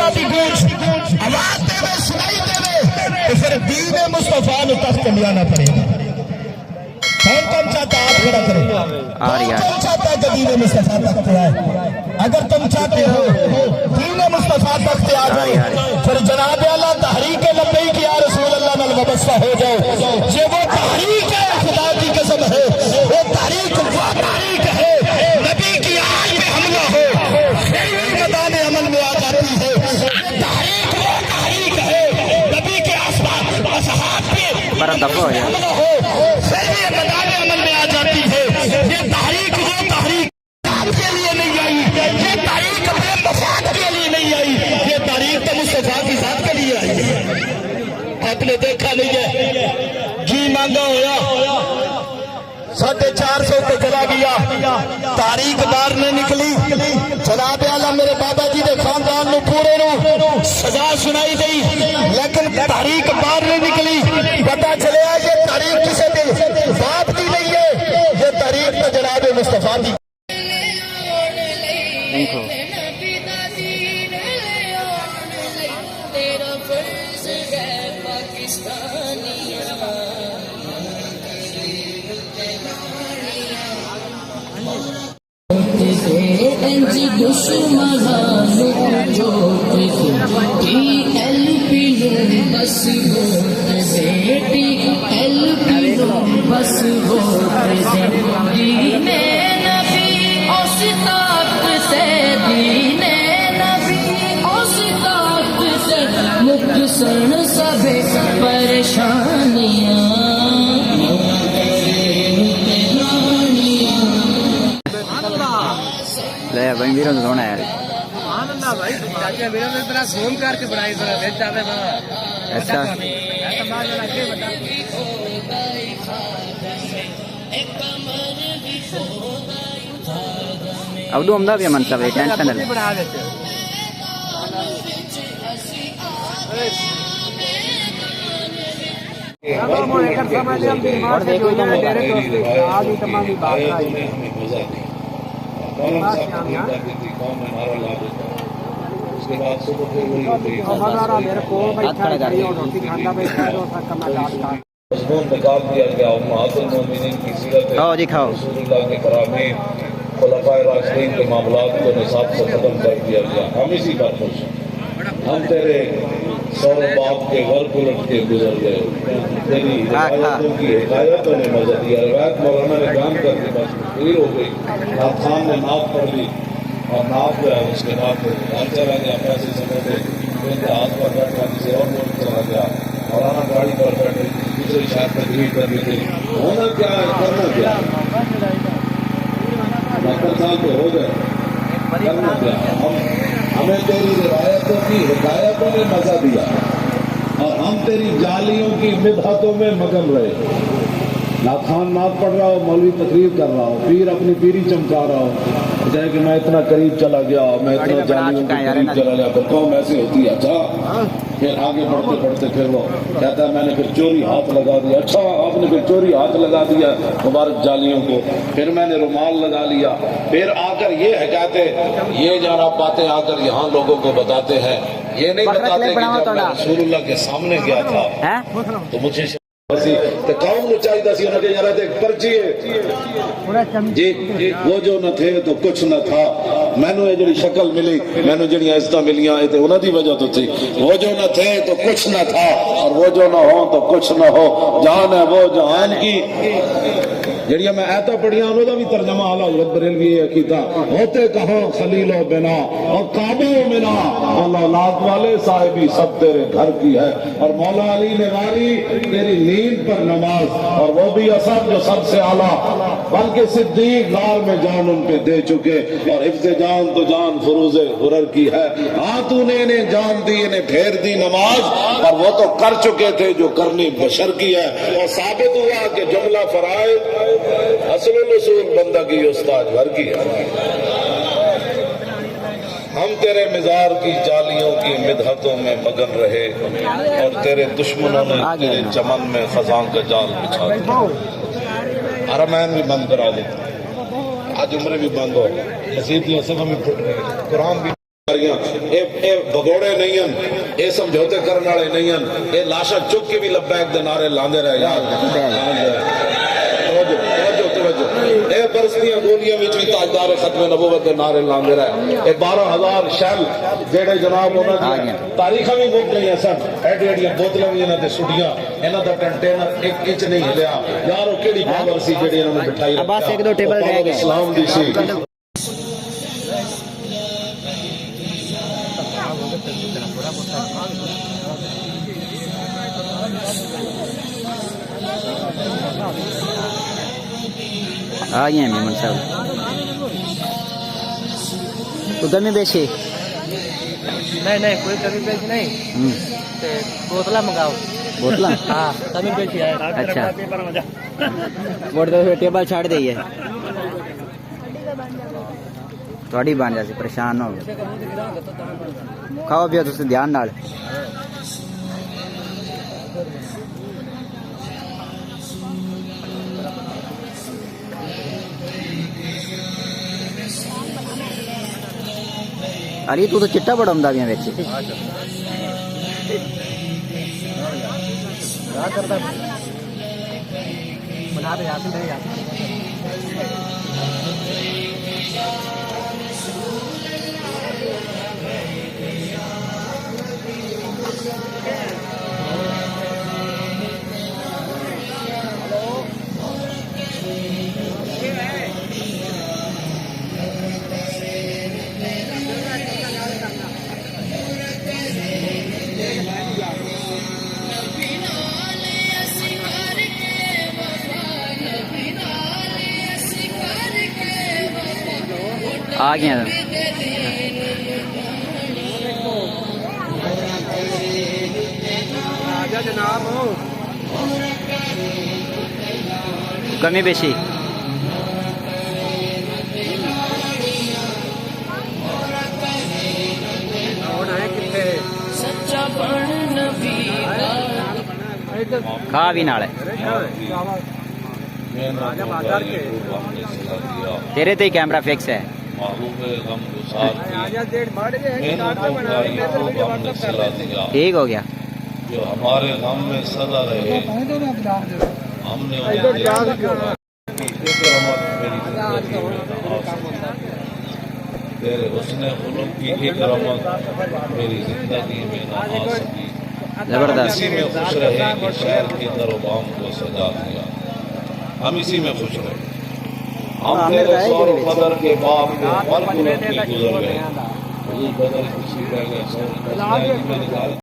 صدا دی گونج آواز دے میں سنائی دے میں تو پھر دین مصطفیٰ نے تخت ملانا پڑے گا. کون چاہتا ہے آپ کھڑا کریں؟ کون چاہتا ہے کہ دین مصطفیٰ تخت آئے؟ اگر تم چاہتے ہو دین مصطفیٰ تخت آ جائے پھر جناب اعلیٰ تحریک لبیک یا رسول اللہ نال وابستہ ہو جاؤ. یہ وہ تحریک ہے خدا کی قسم ہے, وہ تحریک وہ تحریک ہے نبی کی آج پہ حملہ ہو پھر میدان عمل میں آ جاتی ہے. تحریک وہ تحریک ہے نبی کے اصحاب پہ حملہ ہو پھر میدان عمل میں آ جاتی ہے. یہ تحریک وہ تحریک کے لیے نہیں آئی, یہ تاریخ اپنے مفاد کے لیے نہیں آئی, یہ تاریخ تو مصطفیٰ کی ذات کے لیے آئی ہے. آپ نے دیکھا نہیں ہے جی مانگا ہوا 450 پہ چلا گیا, تاریخ باہر نہیں نکلی. جناب اعلیٰ میرے بابا جی دے خاندان نو پورے نو سزا سنائی گئی لیکن تاریخ باہر نہیں نکلی. پتا چلیا یہ تاریخ کسے دی باپ دی نہیں ہے, یہ تاریخ تو جناب مصطفیٰ دی. ابدو امداد یا منصب ہے ٹینشن ہے. مضمون نکال دیا گیا امہات المومنین کی سیرت رسول اللہ کے کرامی خلفائے راشدین کے معاملات کو نصاب سے ختم کر دیا گیا. ہم اسی پر خوش ہیں. ہم تیرے سور باپ کے ورک الٹ کے گزر گئے, تیری روایتوں کی حکایتوں نے مزہ دیا. روایت مولانا نے بیان کر دی بس پوری ہو گئی. نعت خان نے نعت پڑھ لی اور نعت جو ہے اس کے بعد گھر چلا گیا, پیسے سمجھے ہاتھ پر بیٹھا کسی اور ملک چلا گیا, مولانا گاڑی پر بیٹھے دوسری شاید تقریر کر لی تھی. ہونا کیا ہے, کرنا کیا ہے, 70 سال تو ہو گئے, کرنا کیا ہے. ہمیں تیری روایتوں کی حکایتوں نے مزہ دیا اور ہم تیری جالیوں کی مدحتوں میں مگن رہے. نعت خان نعت پڑھ رہا ہو, مولوی تقریر کر رہا ہو, پیر اپنی پیری چمکا رہا ہو, جائے کہ میں اتنا قریب چلا گیا, میں اتنا جالیوں کے قریب چلا گیا. پھر قوم ایسی ہوتی ہے. اچھا پھر آگے بڑھتے بڑھتے پھر وہ کہتا ہے میں نے پھر چوری ہاتھ لگا دیا. اچھا آپ نے پھر چوری ہاتھ لگا دیا مبارک جالیوں کو, پھر میں نے رومال لگا لیا. پھر آ کر یہ حکایتیں یہ جانا باتیں آ کر یہاں لوگوں کو بتاتے ہیں. یہ نہیں بتاتے کہ جب میں رسول اللہ کے سامنے گیا تھا تو مجھے قوم نے چاہیے سی انہوں نے یار ایک پرچی ہے جی, وہ جو نہ تھے تو کچھ نہ تھا. میں نے یہ جڑی شکل ملی, میں نے جڑی عزتاں ملیاں یہ انہوں دی وجہ تو تھی. وہ جو نہ تھے تو کچھ نہ تھا اور وہ جو نہ ہو تو کچھ نہ ہو. جان ہے وہ جہان کی. جڑیاں میں آیتاں پڑھیاں انہوں دا بھی ترجمہ اعلیٰ حضرت بریلوی یہ کیتا. ہوتے کہاں خلیل و بنا اور کعبہ و منا, اولاد والے صاحبی سب تیرے گھر کی ہے. اور مولا علی نے واری تیری نیند پر نماز, اور وہ بھی اثر جو سب سے اعلیٰ, بلکہ صدیق غار میں جان ان پہ دے چکے. اور حفظ جان تو جان فروز غرر کی ہے. ہاں تو نے انہیں جان دی, انہیں پھیر دی نماز, اور وہ تو کر چکے تھے جو کرنی بشر کی ہے. اور ثابت ہوا کہ جملہ فرائض اصل الاصول بندہ کی استاد بھر کی ہے. ہم تیرے مزار کی جالیوں کی مدحتوں میں مگن رہے اور تیرے دشمنوں نے تیرے چمن میں خزاں کا جال بچھا دیا. حرمین بھی بند کرا دیتے, آج عمریں بھی بند ہو, مسجد صفحہ بھی پھٹ رہی, قرآن بھی یہ بگوڑے نہیں ہیں، یہ سمجھوتے کرنے والے نہیں ہیں، یہ لاشا چک کے بھی لبیک دے نعرے لاندے رہے یار اے برسدیاں گولیاں وچ بھی تاجدار ختم نبوت دے نعرے لاندے رہے. اے 12,000 شیل جڑے جناب انہاں دی تاریخاں بھی بہت گئیاں سن، ایڈی ایڈیاں بوتلاں بھی انہاں تے سٹیاں، انہاں دا کنٹینر ایک انچ نہیں ہلیا یار. وہ کیڑی پاور سی جڑی انہاں نے بٹھائی اب بس ایک دو ٹیبل رہ گئے اسلام دی سی. آ گئے ہیں میمن صاحب. تو کمی بیشی نہیں کوئی کمی پیش نہیں. بوتلا منگاؤ. بوتل ہاں کمی پیش ہے. اچھا ووٹ دو ٹیبل چھاڑ دئیے تھوڑی بن جاسی پریشان ہو گئے. کھاؤ پیو تسی دھیان نال. علی تو چٹا بڑا ہوندا ویاں وچ. بنا دے یاسین دے یاسین. آ گئے ہیں. آجا جناب. کمی بیشی کھا بھی نال تیرے تے کیمرہ فکس ہے. ٹھیک ہو گیا. جو ہمارے غم میں سدا رہے ہم نے تیرے حسن خلق کی ایک رحمت میری زندگی میں نہ آ سکی. زبردست. اسی میں خوش رہے کہ شہر کے در و بام کو سجا دیا. ہم اسی میں خوش رہے. ہم تیرے سور و قدر کے باپ کے پل پلٹ کے گزر گئے. بدل خوشی رہ گئے سور